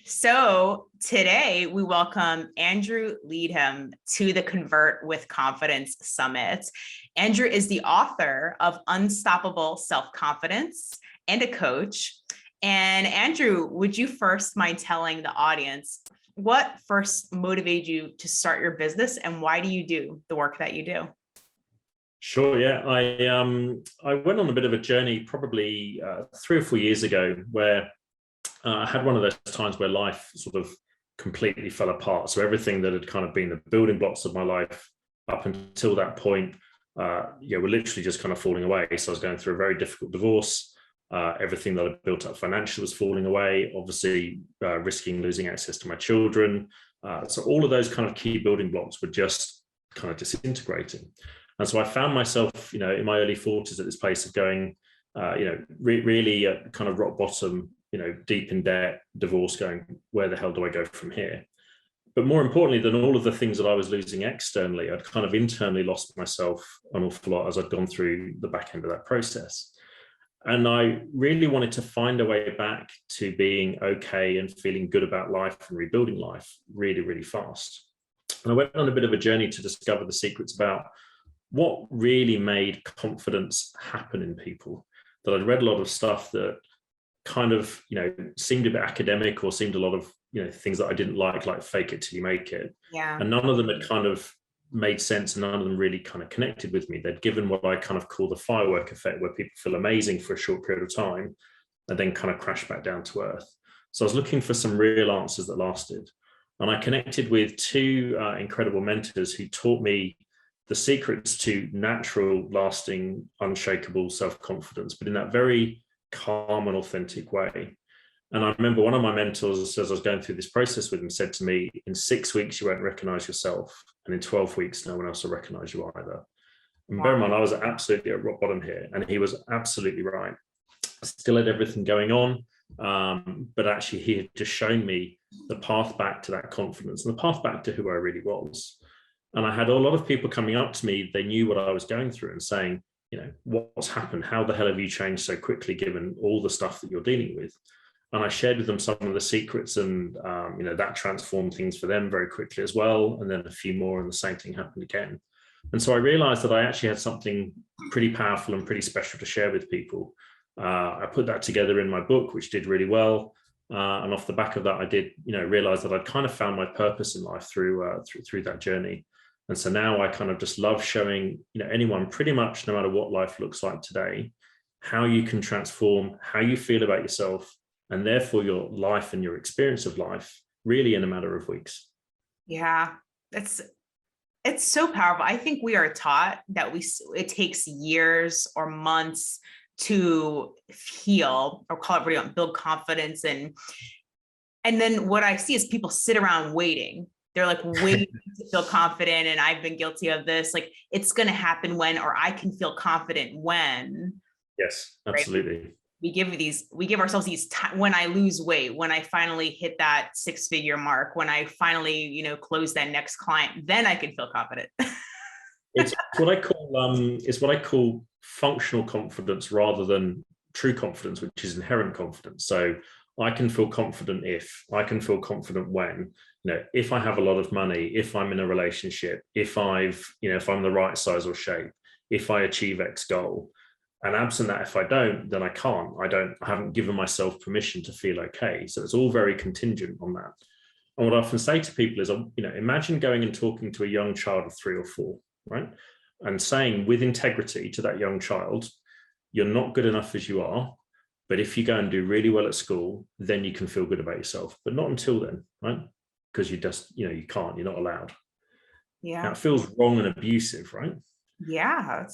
So today we welcome Andrew Leedham to the Convert with Confidence Summit. Andrew is the author of Unstoppable Self-Confidence and a coach. And Andrew, would you first mind telling the audience what first motivated you to start your business and why do you do the work that you do? Sure. Yeah, I went on a bit of a journey probably 3 or 4 years ago where I had one of those times where life sort of completely fell apart. So everything that had kind of been the building blocks of my life up until that point, were literally just kind of falling away. So I was going through a very difficult divorce. Everything that I built up financially was falling away. Obviously, risking losing access to my children. So all of those kind of key building blocks were just kind of disintegrating. And so I found myself, in my early 40s at this place of going, really at kind of rock bottom, deep in debt, divorce, going, where the hell do I go from here? But more importantly than all of the things that I was losing externally, I'd kind of internally lost myself an awful lot as I'd gone through the back end of that process. And I really wanted to find a way back to being okay and feeling good about life and rebuilding life really, really fast. And I went on a bit of a journey to discover the secrets about what really made confidence happen in people. That I'd read a lot of stuff that kind of, seemed a bit academic or seemed a lot of, things that I didn't like fake it till you make it. Yeah. And none of them had kind of made sense and none of them really kind of connected with me. They'd given what I kind of call the firework effect, where people feel amazing for a short period of time and then kind of crash back down to earth. So I was looking for some real answers that lasted. And I connected with two incredible mentors who taught me the secrets to natural, lasting, unshakable self-confidence, but in that very calm and authentic way. And I remember one of my mentors, as I was going through this process with him, said to me, in 6 weeks, you won't recognize yourself. And in 12 weeks, no one else will recognize you either. And bear in mind, I was absolutely at rock bottom here. And he was absolutely right. I still had everything going on. But actually, he had just shown me the path back to that confidence and the path back to who I really was. And I had a lot of people coming up to me. They knew what I was going through and saying, what's happened? How the hell have you changed so quickly, given all the stuff that you're dealing with? And I shared with them some of the secrets, and that transformed things for them very quickly as well. And then a few more, and the same thing happened again. And so I realized that I actually had something pretty powerful and pretty special to share with people. I put that together in my book, which did really well. And off the back of that, I did, realize that I'd kind of found my purpose in life through that journey. And so now I kind of just love showing, anyone pretty much, no matter what life looks like today, how you can transform how you feel about yourself and therefore your life and your experience of life really in a matter of weeks. Yeah, it's so powerful. I think we are taught that it takes years or months to heal, or call it build confidence. And then what I see is people sit around waiting. They're like waiting to feel confident. And I've been guilty of this. Like, it's going to happen when, or I can feel confident when. Yes, absolutely. Right? We give ourselves these when I lose weight, when I finally hit that 6-figure mark, when I finally, close that next client, then I can feel confident. It's what I call functional confidence rather than true confidence, which is inherent confidence. So I can feel confident I can feel confident when, if I have a lot of money, if I'm in a relationship, if if I'm the right size or shape, if I achieve X goal. And absent that, if I don't, then I can't. I haven't given myself permission to feel okay. So it's all very contingent on that. And what I often say to people is, imagine going and talking to a young child of 3 or 4, right? And saying with integrity to that young child, you're not good enough as you are. But if you go and do really well at school, then you can feel good about yourself. But not until then, right? Because you just, you can't, you're not allowed. Yeah. Now, it feels wrong and abusive, right? Yeah.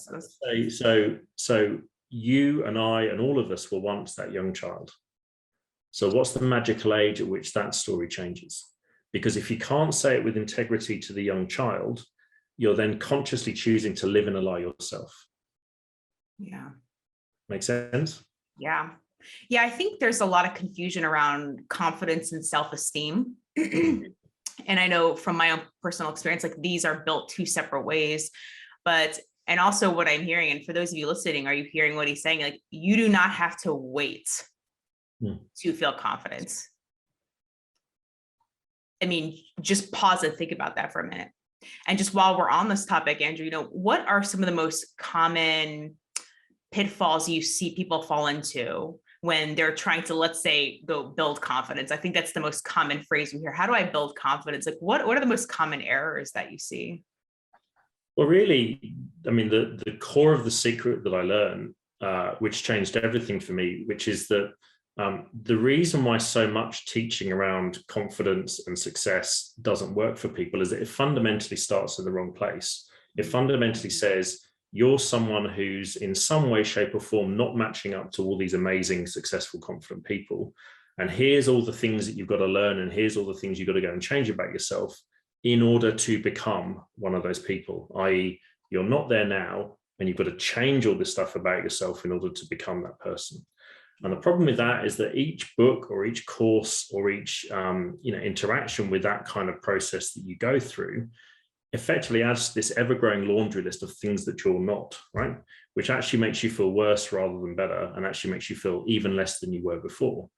So you and I and all of us were once that young child. So what's the magical age at which that story changes? Because if you can't say it with integrity to the young child, you're then consciously choosing to live in a lie yourself. Yeah. Make sense? Yeah. Yeah. I think there's a lot of confusion around confidence and self-esteem. And I know from my own personal experience, like, these are built 2 separate ways. And also what I'm hearing, and for those of you listening, are you hearing what he's saying? Like, you do not have to wait to feel confidence. I mean, just pause and think about that for a minute. And just while we're on this topic, Andrew, what are some of the most common pitfalls you see people fall into when they're trying to, let's say, go build confidence? I think that's the most common phrase we hear. How do I build confidence? Like, what are the most common errors that you see? Well, really, I mean, the core of the secret that I learned, which changed everything for me, which is that the reason why so much teaching around confidence and success doesn't work for people is that it fundamentally starts in the wrong place. It fundamentally says you're someone who's in some way, shape, or form not matching up to all these amazing, successful, confident people. And here's all the things that you've got to learn, and here's all the things you've got to go and change about yourself in order to become one of those people, i.e., you're not there now, and you've got to change all this stuff about yourself in order to become that person. And the problem with that is that each book or each course or each interaction with that kind of process that you go through effectively adds this ever-growing laundry list of things that you're not, right? Which actually makes you feel worse rather than better, and actually makes you feel even less than you were before.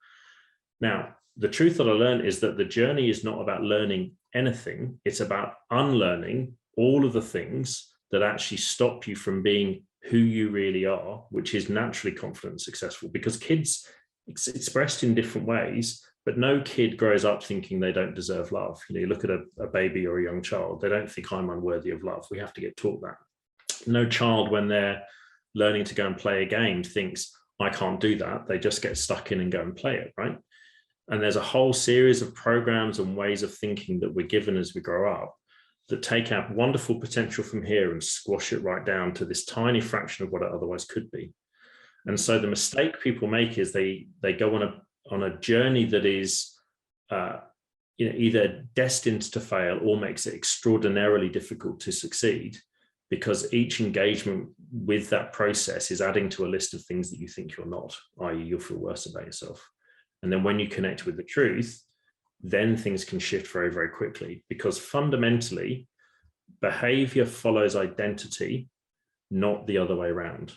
Now, the truth that I learned is that the journey is not about learning anything. It's about unlearning all of the things that actually stop you from being who you really are, which is naturally confident and successful. Because kids, it's expressed in different ways, but no kid grows up thinking they don't deserve love. You look at a baby or a young child, they don't think I'm unworthy of love. We have to get taught that. No child, when they're learning to go and play a game, thinks I can't do that. They just get stuck in and go and play it, right? And there's a whole series of programs and ways of thinking that we're given as we grow up that take our wonderful potential from here and squash it right down to this tiny fraction of what it otherwise could be. And so the mistake people make is they go on a journey that is either destined to fail or makes it extraordinarily difficult to succeed, because each engagement with that process is adding to a list of things that you think you're not, i.e., you'll feel worse about yourself. And then when you connect with the truth, then things can shift very, very quickly, because fundamentally, behavior follows identity, not the other way around.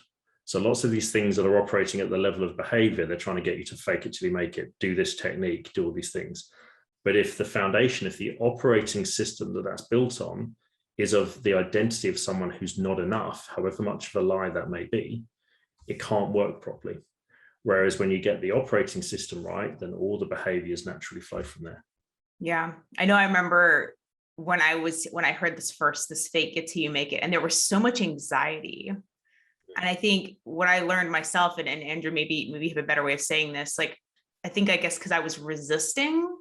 So lots of these things that are operating at the level of behavior, they're trying to get you to fake it till you make it, do this technique, do all these things. But if the foundation, if the operating system that that's built on is of the identity of someone who's not enough, however much of a lie that may be, it can't work properly. Whereas when you get the operating system right, then all the behaviors naturally flow from there. Yeah, I know. I remember when I heard this fake it till you make it, and there was so much anxiety. And I think what I learned myself, and Andrew, maybe you have a better way of saying this, like, I guess because I was resisting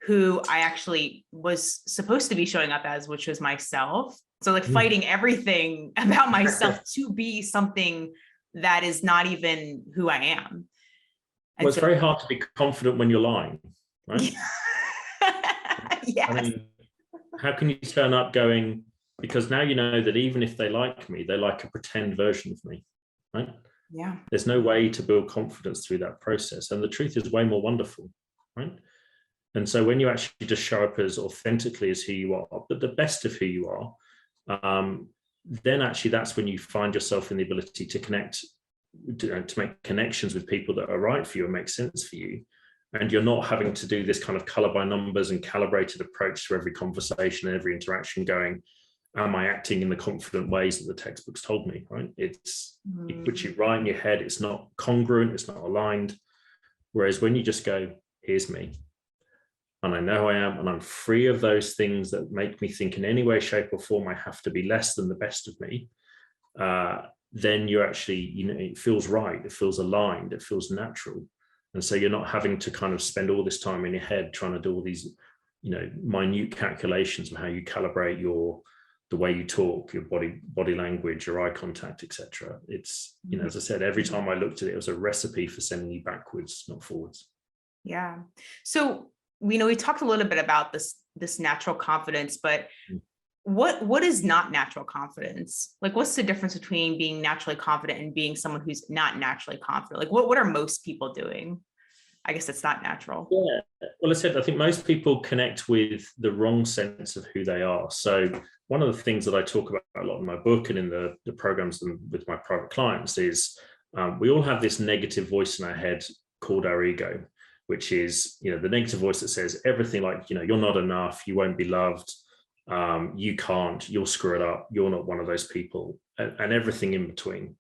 who I actually was supposed to be showing up as, which was myself. So like fighting everything about myself to be something that is not even who I am. And well, it's very hard to be confident when you're lying, right? Yes. I mean, how can you turn up going, because now you know that even if they like me, they like a pretend version of me, right? Yeah. There's no way to build confidence through that process. And the truth is way more wonderful, right? And so when you actually just show up as authentically as who you are, but the best of who you are, then actually that's when you find yourself in the ability to connect, to make connections with people that are right for you and make sense for you. And you're not having to do this kind of color by numbers and calibrated approach to every conversation and every interaction going, am I acting in the confident ways that the textbooks told me, right? It puts you right in your head. It's not congruent. It's not aligned. Whereas when you just go, here's me, and I know who I am, and I'm free of those things that make me think in any way, shape, or form I have to be less than the best of me, then you actually, it feels right. It feels aligned. It feels natural. And so you're not having to kind of spend all this time in your head trying to do all these, minute calculations of how you calibrate the way you talk, your body language, your eye contact, etc. It's, as I said, every time I looked at it, it was a recipe for sending you backwards, not forwards. Yeah. So, we talked a little bit about this natural confidence, but what is not natural confidence? Like, what's the difference between being naturally confident and being someone who's not naturally confident? Like, what are most people doing? I guess it's not natural. Yeah. Well, I think most people connect with the wrong sense of who they are. So one of the things that I talk about a lot in my book and in the programs and with my private clients is we all have this negative voice in our head called our ego, which is, the negative voice that says everything like, you're not enough, you won't be loved, you can't, you'll screw it up, you're not one of those people, and everything in between.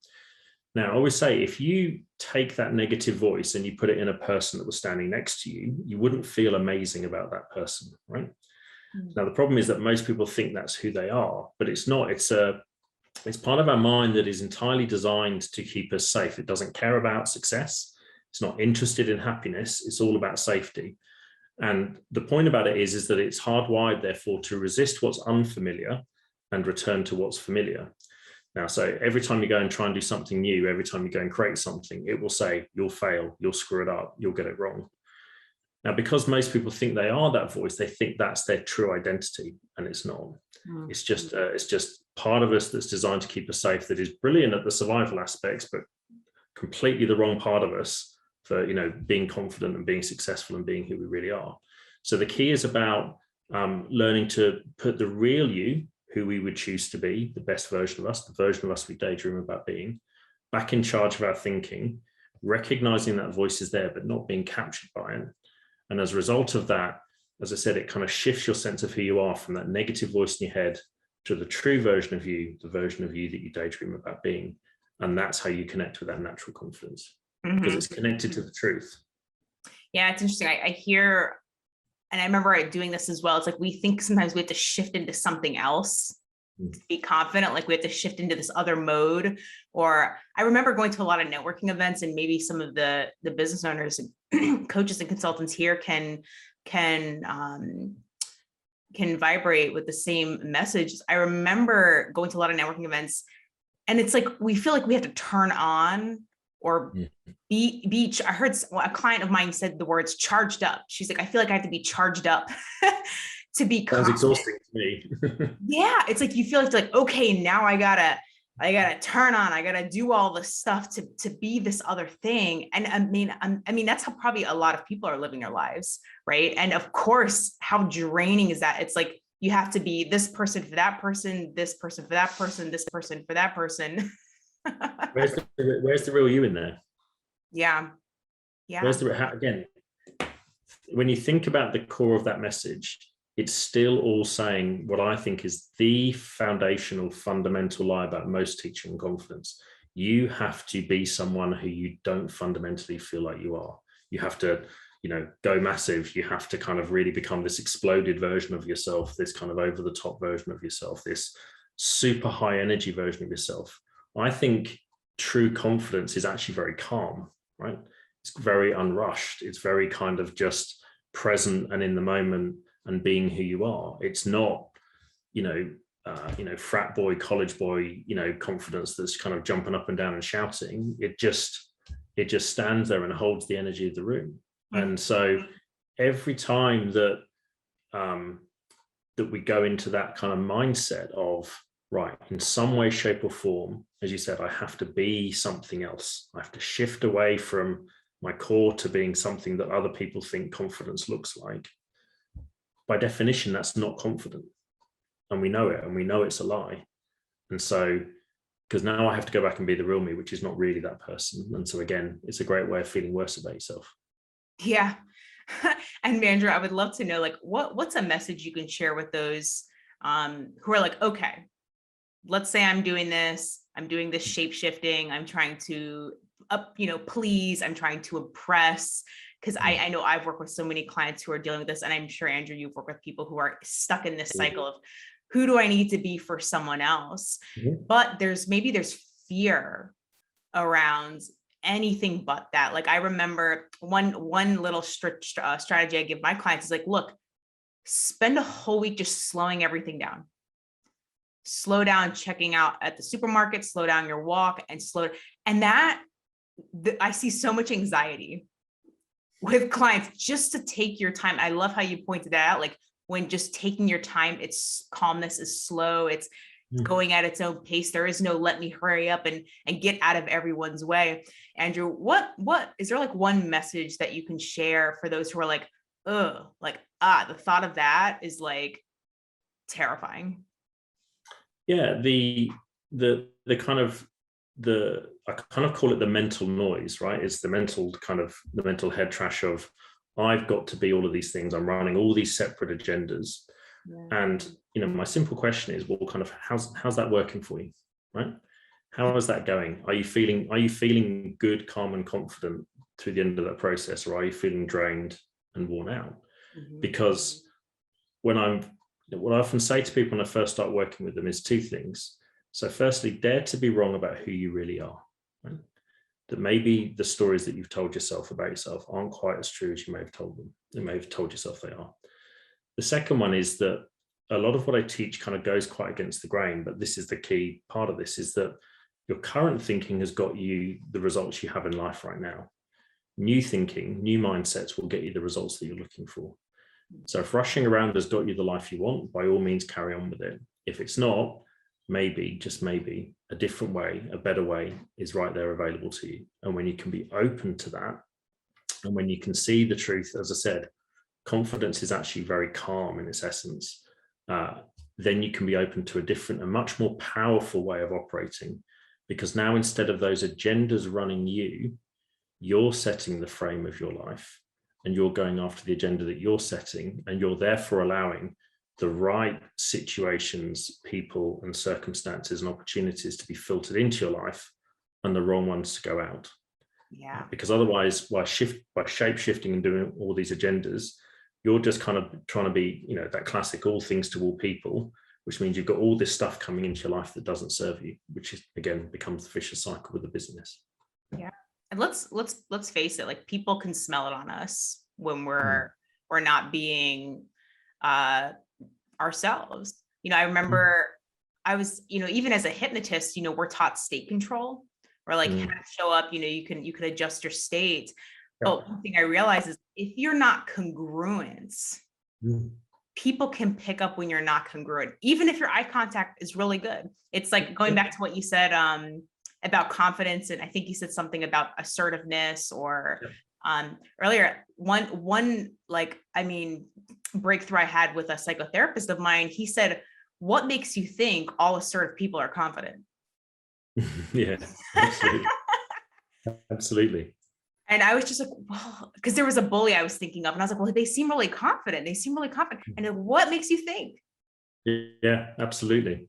Now, I always say, if you take that negative voice and you put it in a person that was standing next to you, you wouldn't feel amazing about that person, right? Now, the problem is that most people think that's who they are, but it's not. It's part of our mind that is entirely designed to keep us safe. It doesn't care about success. It's not interested in happiness. It's all about safety. And the point about it is that it's hardwired, therefore, to resist what's unfamiliar and return to what's familiar. Now, so every time you go and try and do something new, every time you go and create something, it will say, you'll fail, you'll screw it up, you'll get it wrong. Now, because most people think they are that voice, they think that's their true identity, and it's not. It's just part of us that's designed to keep us safe, that is brilliant at the survival aspects, but completely the wrong part of us for being confident and being successful and being who we really are. So the key is about learning to put the real you, who we would choose to be, the best version of us, the version of us we daydream about being, back in charge of our thinking, recognizing that voice is there, but not being captured by it. And as a result of that, as I said, it kind of shifts your sense of who you are from that negative voice in your head to the true version of you, the version of you that you daydream about being. And that's how you connect with that natural confidence, because it's connected to the truth. Yeah, it's interesting. I hear, and I remember doing this as well. It's like, we think sometimes we have to shift into something else to be confident. Like we have to shift into this other mode. Or I remember going to a lot of networking events, and maybe some of the business owners and coaches and consultants here can vibrate with the same message. I remember going to a lot of networking events, and it's like, we feel like we have to turn on or be, I heard a client of mine said the words charged up. She's like, I feel like I have to be charged up to be confident. That's exhausting to me. Yeah. It's like, you feel like, okay, now I gotta turn on, I gotta do all this stuff to be this other thing. And I mean, that's how probably a lot of people are living their lives. Right. And of course, how draining is that? It's like, you have to be this person for that person, this person for that person, this person for that person. Where's the real you in there? Yeah. Where's again, when you think about the core of that message, it's still all saying what I think is the foundational, fundamental lie about most teaching and confidence. You have to be someone who you don't fundamentally feel like you are. You have to, go massive. You have to kind of really become this exploded version of yourself, this kind of over the top version of yourself, this super high energy version of yourself. I think true confidence is actually very calm, right? It's very unrushed. It's very kind of just present and in the moment and being who you are. It's not, frat boy, college boy, confidence that's kind of jumping up and down and shouting. It just stands there and holds the energy of the room. And so every time that we go into that kind of mindset of, right, in some way, shape or form, as you said, I have to be something else. I have to shift away from my core to being something that other people think confidence looks like. By definition, that's not confident. And we know it, and we know it's a lie. And so, because now I have to go back and be the real me, which is not really that person. And so again, it's a great way of feeling worse about yourself. Yeah. And Mandra, I would love to know, like, what's a message you can share with those who are like, okay, let's say I'm doing this shape shifting, I'm trying to please, I'm trying to impress. Because I know I've worked with so many clients who are dealing with this, and I'm sure, Andrew, you've worked with people who are stuck in this cycle of, who do I need to be for someone else? But there's fear around anything but that. Like, I remember one little strategy I give my clients is like, look, spend a whole week just slowing everything down. Slow down checking out at the supermarket, slow down your walk, and I see so much anxiety with clients just to take your time. I love how you pointed that out. Like, when just taking your time, it's calmness is slow. It's going at its own pace. There is no, let me hurry up and get out of everyone's way. Andrew, what is there, like, one message that you can share for those who are like, the thought of that is like terrifying? Yeah, I kind of call it the mental noise, right? It's the mental head trash of I've got to be all of these things. I'm running all these separate agendas. Yeah. And, my simple question is, well, kind of how's that working for you, right? How is that going? Are you feeling good, calm, and confident through the end of that process, or are you feeling drained and worn out? Mhm. Because what I often say to people when I first start working with them is two things. So firstly, dare to be wrong about who you really are, right? That maybe the stories that you've told yourself about yourself aren't quite as true as you may have told them. You may have told yourself they are. The second one is that a lot of what I teach kind of goes quite against the grain, but this is the key part of this, is that your current thinking has got you the results you have in life right now. New thinking, new mindsets will get you the results that you're looking for. So if rushing around has got you the life you want, by all means, carry on with it. If it's not, maybe, just maybe, a different way, a better way is right there available to you. And when you can be open to that, and when you can see the truth, as I said, confidence is actually very calm in its essence, then you can be open to a much more powerful way of operating. Because now, instead of those agendas running you, you're setting the frame of your life, and you're going after the agenda that you're setting, and you're therefore allowing the right situations, people, and circumstances and opportunities to be filtered into your life, and the wrong ones to go out. Yeah. Because otherwise, by shape shifting and doing all these agendas, you're just kind of trying to be, that classic all things to all people, which means you've got all this stuff coming into your life that doesn't serve you, which is, again, becomes the vicious cycle with the business. Yeah. And let's face it, like, people can smell it on us when we're not being ourselves. I remember I was, even as a hypnotist, we're taught state control, or like how to show up, you can adjust your state. But one thing I realized is, if you're not congruent, people can pick up when you're not congruent, even if your eye contact is really good. It's like going back to what you said about confidence, and I think you said something about assertiveness, or earlier, one breakthrough I had with a psychotherapist of mine. He said, "What makes you think all assertive people are confident?" Yeah, absolutely. Absolutely. And I was just like, well, because there was a bully I was thinking of, and I was like, well, they seem really confident. And then, what makes you think? Yeah, absolutely.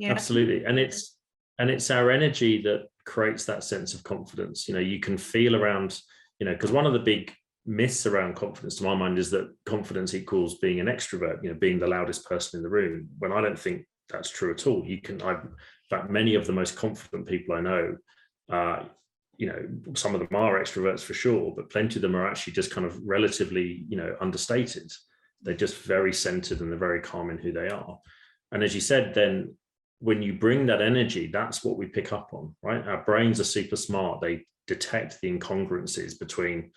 Absolutely. And it's our energy that creates that sense of confidence. You can feel around, because one of the big myths around confidence, to my mind, is that confidence equals being an extrovert, being the loudest person in the room, when I don't think that's true at all. In fact, many of the most confident people I know, some of them are extroverts for sure, but plenty of them are actually just kind of relatively, understated. They're just very centered, and they're very calm in who they are. And as you said, then when you bring that energy, that's what we pick up on, right? Our brains are super smart. They detect the incongruencies between,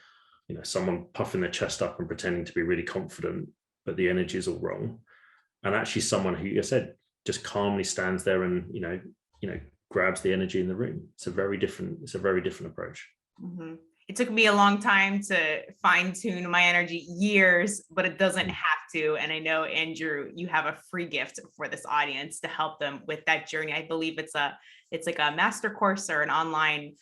someone puffing their chest up and pretending to be really confident, but the energy is all wrong. And actually someone who, you said, just calmly stands there and, grabs the energy in the room. It's a very different approach. Mm-hmm. It took me a long time to fine tune my energy, years, but it doesn't have to. And I know, Andrew, you have a free gift for this audience to help them with that journey. I believe it's like a master course or an online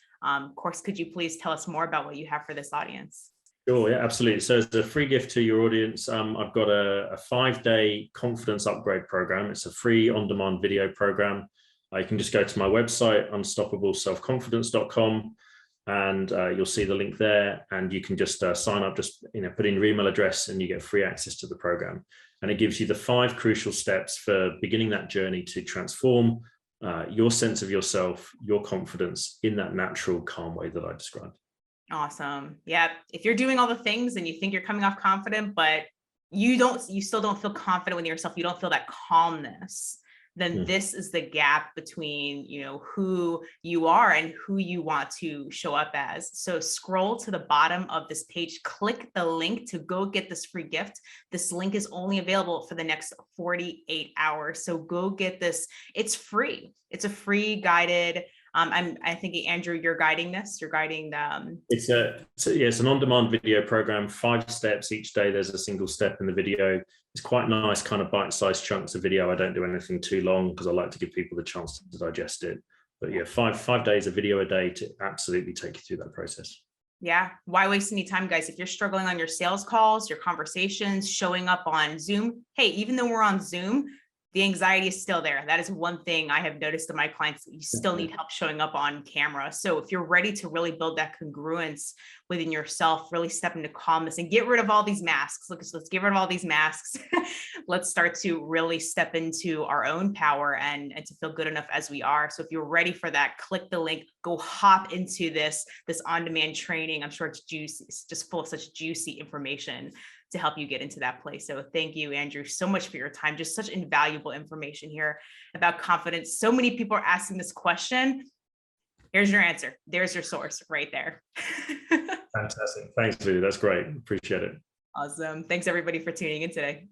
course. Could you please tell us more about what you have for this audience? Sure, yeah, absolutely. So as a free gift to your audience, I've got a 5-day confidence upgrade program. It's a free on-demand video program. You can just go to my website, unstoppableselfconfidence.com, and you'll see the link there. And you can just sign up, just put in your email address, and you get free access to the program. And it gives you the 5 crucial steps for beginning that journey to transform your sense of yourself, your confidence, in that natural, calm way that I described. Awesome. Yeah. If you're doing all the things and you think you're coming off confident, but you still don't feel confident within yourself, you don't feel that calmness, then this is the gap between, who you are and who you want to show up as. So scroll to the bottom of this page, click the link to go get this free gift. This link is only available for the next 48 hours. So go get this. It's free. It's a free guided. I think, Andrew, you're guiding this. You're guiding the. It's an on-demand video program, 5 steps each day. There's a single step in the video. It's quite nice, kind of bite-sized chunks of video. I don't do anything too long because I like to give people the chance to digest it. But yeah, five days of video a day to absolutely take you through that process. Yeah. Why waste any time, guys? If you're struggling on your sales calls, your conversations, showing up on Zoom, hey, even though we're on Zoom, the anxiety is still there. That is one thing I have noticed in my clients, that you still need help showing up on camera. So if you're ready to really build that congruence within yourself, really step into calmness and get rid of all these masks. Let's get rid of all these masks. Let's start to really step into our own power and to feel good enough as we are. So if you're ready for that, click the link, go hop into this on-demand training. I'm sure it's juicy. It's just full of such juicy information to help you get into that place. So thank you, Andrew, so much for your time. Just such invaluable information here about confidence. So many people are asking this question. Here's your answer. There's your source right there. Fantastic. Thanks, Lou. That's great. Appreciate it. Awesome. Thanks everybody for tuning in today.